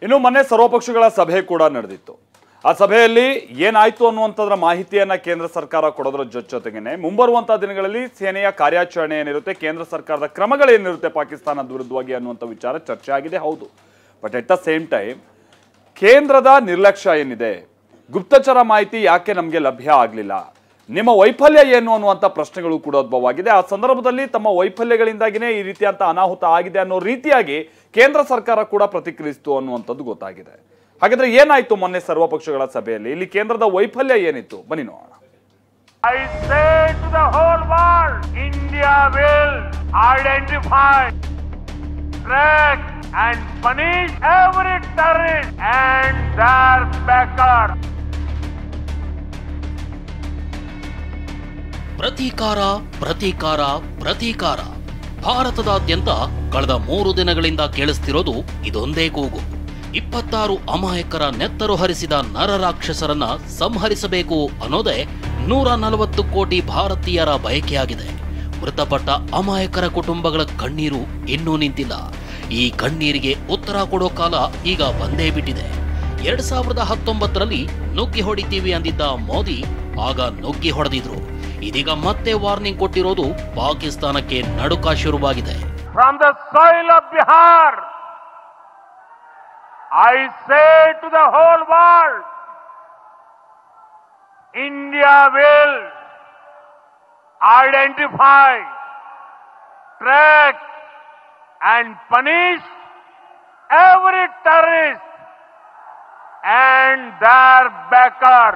ಇನ್ನು ಮೊನ್ನೆ ಸರ್ವಪಕ್ಷಗಳ ಸಭೆ ಕೂಡ ನಡೆದಿತ್ತು. ಆ ಸಭೆಯಲ್ಲಿ ಏನಾಯ್ತು ಅನ್ನುವಂಥದ್ರ ಮಾಹಿತಿಯನ್ನ ಕೇಂದ್ರ ಸರ್ಕಾರ ಕೊಡೋದ್ರ ಜೊತೆಗೇನೆ ಮುಂಬರುವಂತಹ ದಿನಗಳಲ್ಲಿ ಸೇನೆಯ ಕಾರ್ಯಾಚರಣೆ ಏನಿರುತ್ತೆ, ಕೇಂದ್ರ ಸರ್ಕಾರದ ಕ್ರಮಗಳೇನಿರುತ್ತೆ ಪಾಕಿಸ್ತಾನದ ವಿರುದ್ಧವಾಗಿ ಅನ್ನುವಂಥ ವಿಚಾರ ಚರ್ಚೆ ಆಗಿದೆ. ಹೌದು, but at the same time ಕೇಂದ್ರದ ನಿರ್ಲಕ್ಷ್ಯ ಏನಿದೆ, ಗುಪ್ತಚರ ಮಾಹಿತಿ ಯಾಕೆ ನಮಗೆ ಲಭ್ಯ ಆಗಲಿಲ್ಲ, ನಿಮ್ಮ ವೈಫಲ್ಯ ಏನು ಅನ್ನುವಂಥ ಪ್ರಶ್ನೆಗಳು ಕೂಡ ಉದ್ಭವವಾಗಿದೆ. ಆ ಸಂದರ್ಭದಲ್ಲಿ ತಮ್ಮ ವೈಫಲ್ಯಗಳಿಂದಾಗಿನೇ ಈ ರೀತಿಯಂತ ಅನಾಹುತ ಆಗಿದೆ ಅನ್ನೋ ರೀತಿಯಾಗಿ ಕೇಂದ್ರ ಸರ್ಕಾರ ಕೂಡ ಪ್ರತಿಕ್ರಿಯಿಸಿತು ಅನ್ನುವಂಥದ್ದು ಗೊತ್ತಾಗಿದೆ. ಹಾಗಾದ್ರೆ ಏನಾಯ್ತು ಮೊನ್ನೆ ಸರ್ವಪಕ್ಷಗಳ ಸಭೆಯಲ್ಲಿ, ಇಲ್ಲಿ ಕೇಂದ್ರದ ವೈಫಲ್ಯ ಏನಿತ್ತು, ಬನ್ನಿ ನೋಡೋಣ. I say to the whole world, India will identify, track and punish every terrorist and their backer. ಪ್ರತೀಕಾರ ಪ್ರತೀಕಾರ ಪ್ರತೀಕಾರ. ಭಾರತದಾದ್ಯಂತ ಕಳೆದ 3 ದಿನಗಳಿಂದ ಕೇಳಿಸ್ತಿರೋದು ಇದೊಂದೇ ಕೂಗು. 26 ಅಮಾಯಕರ ನೆತ್ತರು ಹರಿಸಿದ ನರರಾಕ್ಷಸರನ್ನ ಸಂಹರಿಸಬೇಕು ಅನ್ನೋದೇ 140 ಕೋಟಿ ಭಾರತೀಯರ ಬಯಕೆಯಾಗಿದೆ. ಮೃತಪಟ್ಟ ಅಮಾಯಕರ ಕುಟುಂಬಗಳ ಕಣ್ಣೀರು ಇನ್ನೂ ನಿಂತಿಲ್ಲ. ಈ ಕಣ್ಣೀರಿಗೆ ಉತ್ತರ ಕೊಡೋ ಕಾಲ ಈಗ ಬಂದೇ ಬಿಟ್ಟಿದೆ. 2019ರಲ್ಲಿ ನುಗ್ಗಿ ಹೊಡಿತೀವಿ ಅಂದಿದ್ದ ಮೋದಿ ಆಗ ನುಗ್ಗಿ ಹೊಡೆದಿದ್ರು. ಇದೀಗ ಮತ್ತೆ ವಾರ್ನಿಂಗ್ ಕೊಟ್ಟಿರೋದು ಪಾಕಿಸ್ತಾನಕ್ಕೆ ನಡುಕ ಶುರುವಾಗಿದೆ. From the soil of Bihar, I say to the whole world, India will identify, track and punish every terrorist and their backer.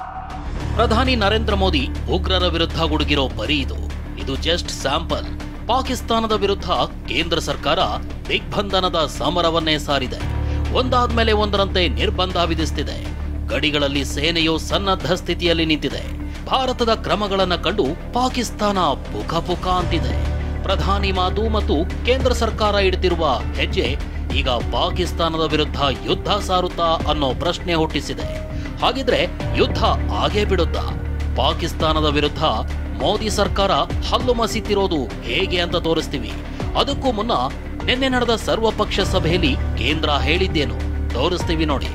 ಪ್ರಧಾನಿ ನರೇಂದ್ರ ಮೋದಿ ಉಗ್ರರ ವಿರುದ್ಧ ಗುಡುಗಿರೋ ಬರೀ ಇದು ಜಸ್ಟ್ ಸ್ಯಾಂಪಲ್. ಪಾಕಿಸ್ತಾನದ ವಿರುದ್ಧ ಕೇಂದ್ರ ಸರ್ಕಾರ ದಿಗ್ಬಂಧನದ ಸಮರವನ್ನೇ ಸಾರಿದೆ. ಒಂದಾದ್ಮೇಲೆ ಒಂದರಂತೆ ನಿರ್ಬಂಧ ವಿಧಿಸುತ್ತಿದೆ. ಗಡಿಗಳಲ್ಲಿ ಸೇನೆಯು ಸನ್ನದ್ಧ ಸ್ಥಿತಿಯಲ್ಲಿ ನಿಂತಿದೆ. ಭಾರತದ ಕ್ರಮಗಳನ್ನ ಕಂಡು ಪಾಕಿಸ್ತಾನ ಪುಕ ಪುಕ ಅಂತಿದೆ. ಪ್ರಧಾನಿ ಮಾತು ಮತ್ತು ಕೇಂದ್ರ ಸರ್ಕಾರ ಇಡ್ತಿರುವ ಹೆಜ್ಜೆ ಈಗ ಪಾಕಿಸ್ತಾನದ ವಿರುದ್ಧ ಯುದ್ಧ ಸಾರುತ್ತಾ ಅನ್ನೋ ಪ್ರಶ್ನೆ ಹುಟ್ಟಿಸಿದೆ. ಹಾಗಿದ್ರೆ ಯುದ್ಧ ಆಗೇ ಬಿಡುತ್ತಾ? ಪಾಕಿಸ್ತಾನದ ವಿರುದ್ಧ ಮೋದಿ ಸರ್ಕಾರ ಹಲ್ಲು ಮಸೀತಿರೋದು ಹೇಗೆ ಅಂತ ತೋರಿಸ್ತೀವಿ. ಅದಕ್ಕೂ ಮುನ್ನ ನಿನ್ನೆ ನಡೆದ ಸರ್ವಪಕ್ಷ ಸಭೆಯಲ್ಲಿ ಕೇಂದ್ರ ಹೇಳಿದ್ದೇನು ತೋರಿಸ್ತೀವಿ ನೋಡಿ.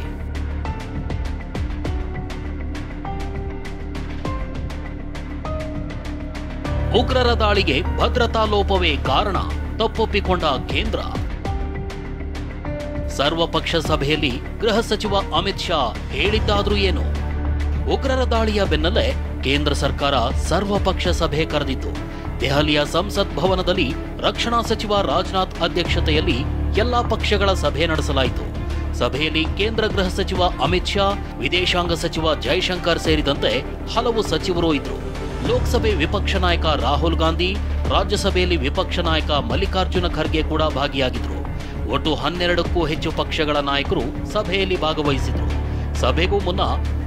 ಉಗ್ರರ ದಾಳಿಗೆ ಭದ್ರತಾ ಲೋಪವೇ ಕಾರಣ ತಪ್ಪೊಪ್ಪಿಕೊಂಡ ಕೇಂದ್ರ. ಸರ್ವಪಕ್ಷ ಸಭೆಯಲ್ಲಿ ಗೃಹ ಸಚಿವ ಅಮಿತ್ ಶಾ ಹೇಳಿದ್ದಾದ್ರೂ ಏನು? ಉಗ್ರರ ದಾಳಿಯ ಬೆನ್ನಲ್ಲೇ ಕೇಂದ್ರ ಸರ್ಕಾರ ಸರ್ವಪಕ್ಷ ಸಭೆ ಕರೆದಿತ್ತು. ದೆಹಲಿಯ ಸಂಸತ್ ಭವನದಲ್ಲಿ ರಕ್ಷಣಾ ಸಚಿವ ರಾಜನಾಥ್ ಅಧ್ಯಕ್ಷತೆಯಲ್ಲಿ ಎಲ್ಲಾ ಪಕ್ಷಗಳ ಸಭೆ ನಡೆಸಲಾಯಿತು. ಸಭೆಯಲ್ಲಿ ಕೇಂದ್ರ ಗೃಹ ಸಚಿವ ಅಮಿತ್ ಶಾ, ವಿದೇಶಾಂಗ ಸಚಿವ ಜೈಶಂಕರ್ ಸೇರಿದಂತೆ ಹಲವು ಸಚಿವರು ಇದ್ರು. ಲೋಕಸಭೆ ವಿಪಕ್ಷ ನಾಯಕ ರಾಹುಲ್ ಗಾಂಧಿ, ರಾಜ್ಯಸಭೆಯಲ್ಲಿ ವಿಪಕ್ಷ ನಾಯಕ ಮಲ್ಲಿಕಾರ್ಜುನ ಖರ್ಗೆ ಕೂಡ ಭಾಗಿಯಾಗಿದ್ರು. ಒಟ್ಟು 12ಕ್ಕೂ ಹೆಚ್ಚು ಪಕ್ಷಗಳ ನಾಯಕರು ಸಭೆಯಲ್ಲಿ ಭಾಗವಹಿಸಿದ್ರು. ಸಭೆಗೂ ಮುನ್ನ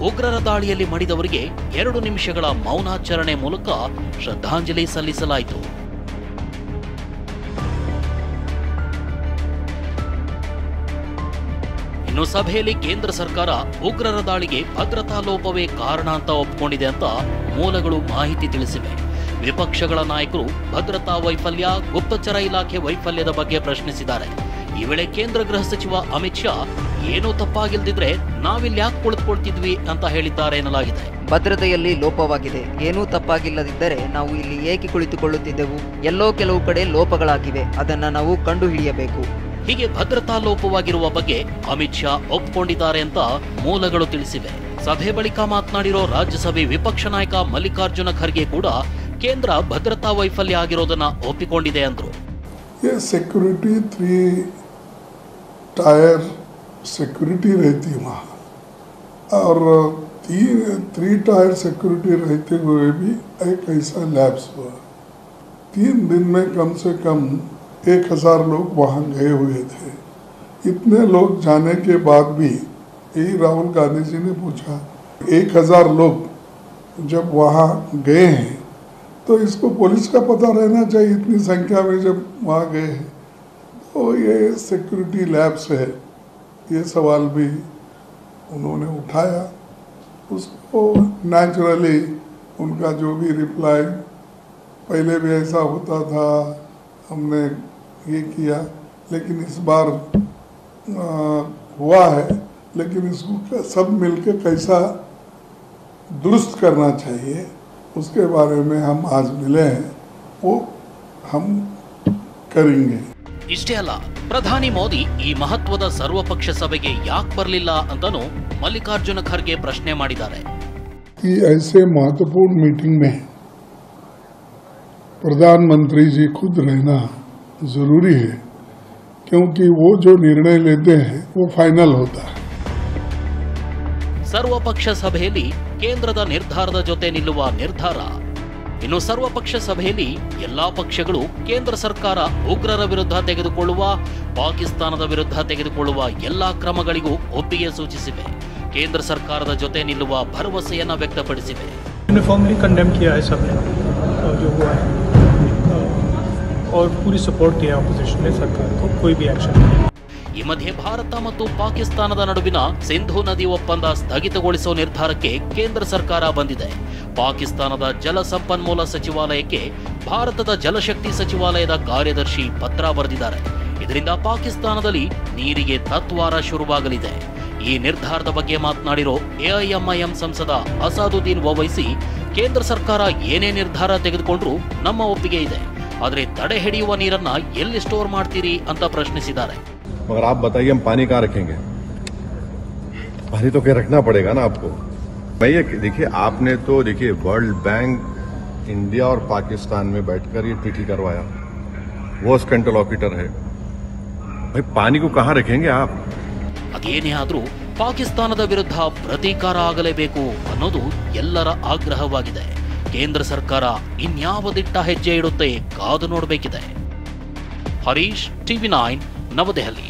ಉಗ್ರರ ದಾಳಿಯಲ್ಲಿ ಮಡಿದವರಿಗೆ 2 ನಿಮಿಷಗಳ ಮೌನಾಚರಣೆ ಮೂಲಕ ಶ್ರದ್ಧಾಂಜಲಿ ಸಲ್ಲಿಸಲಾಯಿತು. ಇನ್ನು ಸಭೆಯಲ್ಲಿ ಕೇಂದ್ರ ಸರ್ಕಾರ ಉಗ್ರರ ದಾಳಿಗೆ ಭದ್ರತಾ ಲೋಪವೇ ಕಾರಣ ಅಂತ ಒಪ್ಪಿಕೊಂಡಿದೆ ಅಂತ ಮೂಲಗಳು ಮಾಹಿತಿ ತಿಳಿಸಿವೆ. ವಿಪಕ್ಷಗಳ ನಾಯಕರು ಭದ್ರತಾ ವೈಫಲ್ಯ, ಗುಪ್ತಚರ ಇಲಾಖೆ ವೈಫಲ್ಯದ ಬಗ್ಗೆ ಪ್ರಶ್ನಿಸಿದ್ದಾರೆ. ಈ ವೇಳೆ ಕೇಂದ್ರ ಗೃಹ ಸಚಿವ ಅಮಿತ್ ಶಾ ಏನೂ ತಪ್ಪಾಗಿಲ್ದಿದ್ರೆ ನಾವಿಲ್ಲಿ ಯಾಕೆ ಕುಳಿತುಕೊಳ್ತಿದ್ವಿ ಅಂತ ಹೇಳಿದ್ದಾರೆ ಎನ್ನಲಾಗಿದೆ. ಭದ್ರತೆಯಲ್ಲಿ ಲೋಪವಾಗಿದೆ, ಏನೂ ತಪ್ಪಾಗಿಲ್ಲದಿದ್ದರೆ ನಾವು ಇಲ್ಲಿ ಏಕೆ ಕುಳಿತುಕೊಳ್ಳುತ್ತಿದ್ದೆವು? ಎಲ್ಲೋ ಕೆಲವು ಕಡೆ ಲೋಪಗಳಾಗಿವೆ, ಅದನ್ನ ನಾವು ಕಂಡುಹಿಡಿಯಬೇಕು. ಹೀಗೆ ಭದ್ರತಾ ಲೋಪವಾಗಿರುವ ಬಗ್ಗೆ ಅಮಿತ್ ಶಾ ಒಪ್ಪಿಕೊಂಡಿದ್ದಾರೆ ಅಂತ ಮೂಲಗಳು ತಿಳಿಸಿವೆ. ಸಭೆ ಬಳಿಕ ಮಾತನಾಡಿರೋ ರಾಜ್ಯಸಭೆ ವಿಪಕ್ಷ ನಾಯಕ ಮಲ್ಲಿಕಾರ್ಜುನ ಖರ್ಗೆ ಕೂಡ ಕೇಂದ್ರ ಭದ್ರತಾ ವೈಫಲ್ಯ ಆಗಿರೋದನ್ನ ಒಪ್ಪಿಕೊಂಡಿದೆ ಅಂದ್ರು. सिक्योरिटी 3 टायर सिक्योरिटी रहती वहाँ, और 3 टायर सिक्योरिटी रहते हुए भी एक ऐसा लैप्स हुआ. 3 दिन में कम से कम 1000 लोग वहाँ गए हुए थे. इतने लोग जाने के बाद भी यही राहुल गांधी जी ने पूछा, 1000 लोग जब वहाँ गए हैं तो इसको पुलिस का पता रहना चाहिए. इतनी संख्या में जब वहाँ गए हैं तो ये सिक्योरिटी लैब्स है, ये सवाल भी उन्होंने उठाया. उसको नेचुरली उनका जो भी रिप्लाई, पहले भी ऐसा होता था, हमने ये किया, लेकिन इस बार हुआ है, लेकिन इसको सब मिलकर कैसा दुरुस्त करना चाहिए उसके बारे में हम आज मिले हैं, वो हम करेंगे। ಇಷ್ಟೇ ಅಲ್ಲ, ಪ್ರಧಾನಿ ಮೋದಿ ಈ ಮಹತ್ವದ ಸರ್ವಪಕ್ಷ ಸಭೆಗೆ ಯಾಕೆ ಬರಲಿಲ್ಲ ಅಂತಾನೂ ಮಲ್ಲಿಕಾರ್ಜುನ ಖರ್ಗೆ ಪ್ರಶ್ನೆ ಮಾಡಿದ್ದಾರೆ. कि ऐसे महत्वपूर्ण मीटिंग में प्रधानमंत्री जी खुद रहना जरूरी है, क्योंकि वो जो निर्णय लेते हैं वो फाइनल होता है. ಸರ್ವಪಕ್ಷ ಸಭೆಯಲ್ಲಿ ಕೇಂದ್ರದ ನಿರ್ಧಾರದ ಜೊತೆ ನಿಲ್ಲುವ ನಿರ್ಧಾರ. ಇನ್ನು ಸರ್ವಪಕ್ಷ ಸಭೆಯಲ್ಲಿ ಎಲ್ಲಾ ಪಕ್ಷಗಳು ಕೇಂದ್ರ ಸರ್ಕಾರ ಉಗ್ರರ ವಿರುದ್ಧ ತೆಗೆದುಕೊಳ್ಳುವ, ಪಾಕಿಸ್ತಾನದ ವಿರುದ್ಧ ತೆಗೆದುಕೊಳ್ಳುವ ಎಲ್ಲಾ ಕ್ರಮಗಳಿಗೂ ಒಪ್ಪಿಗೆ ಸೂಚಿಸಿವೆ. ಕೇಂದ್ರ ಸರ್ಕಾರದ ಜೊತೆ ನಿಲ್ಲುವ ಭರವಸೆಯನ್ನ ವ್ಯಕ್ತಪಡಿಸಿವೆ. यूनिफॉर्मली कंडेम किया है सबने जो हुआ है और पूरी सपोर्ट किया अपोजिशन ने सरकार को, कोई भी एक्शन नहीं. ಈ ಮಧ್ಯೆ ಭಾರತ ಮತ್ತು ಪಾಕಿಸ್ತಾನದ ನಡುವಿನ ಸಿಂಧೂ ನದಿ ಒಪ್ಪಂದ ಸ್ಥಗಿತಗೊಳಿಸುವ ನಿರ್ಧಾರಕ್ಕೆ ಕೇಂದ್ರ ಸರ್ಕಾರ ಬಂದಿದೆ. ಪಾಕಿಸ್ತಾನದ ಜಲ ಸಂಪನ್ಮೂಲ ಸಚಿವಾಲಯಕ್ಕೆ ಭಾರತದ ಜಲಶಕ್ತಿ ಸಚಿವಾಲಯದ ಕಾರ್ಯದರ್ಶಿ ಪತ್ರ ಬರೆದಿದ್ದಾರೆ. ಇದರಿಂದ ಪಾಕಿಸ್ತಾನದಲ್ಲಿ ನೀರಿಗೆ ತತ್ವಾರ ಶುರುವಾಗಲಿದೆ. ಈ ನಿರ್ಧಾರದ ಬಗ್ಗೆ ಮಾತನಾಡಿರೋ ಎಐಎಂಐಎಂ ಸಂಸದ ಅಸಾದುದ್ದೀನ್ ಓವೈಸಿ, ಕೇಂದ್ರ ಸರ್ಕಾರ ಏನೇ ನಿರ್ಧಾರ ತೆಗೆದುಕೊಂಡ್ರೂ ನಮ್ಮ ಒಪ್ಪಿಗೆ ಇದೆ, ಆದರೆ ತಡೆ ಹಿಡಿಯುವ ನೀರನ್ನ ಎಲ್ಲಿ ಸ್ಟೋರ್ ಮಾಡ್ತೀರಿ ಅಂತ ಪ್ರಶ್ನಿಸಿದ್ದಾರೆ. मगर आप बताइए हम पानी कहाँ रखेंगे? पानी तो क्या रखना पड़ेगा ना आपको. मैं ये देखिए, आपने तो देखिए वर्ल्ड बैंक इंडिया और पाकिस्तान में बैठकर ये ट्रीटी करवाया, वो इंटरलॉक्यूटर है. भाई पानी को कहाँ रखेंगे आप? ಅದೇನೇ ಆದ್ರೂ ಪಾಕಿಸ್ತಾನದ ವಿರುದ್ಧ ಪ್ರತೀಕಾರ ಆಗಲೇಬೇಕು ಅನ್ನೋದು ಎಲ್ಲರ ಆಗ್ರಹವಾಗಿದೆ. ಕೇಂದ್ರ ಸರ್ಕಾರ ಇನ್ಯಾವ ದಿಟ್ಟ ಹೆಜ್ಜೆ ಇಡುತ್ತೆ ಕಾದು ನೋಡಬೇಕಿದೆ. ಹರೀಶ್, ಟಿವಿ9, ನವದೆಹಲಿ.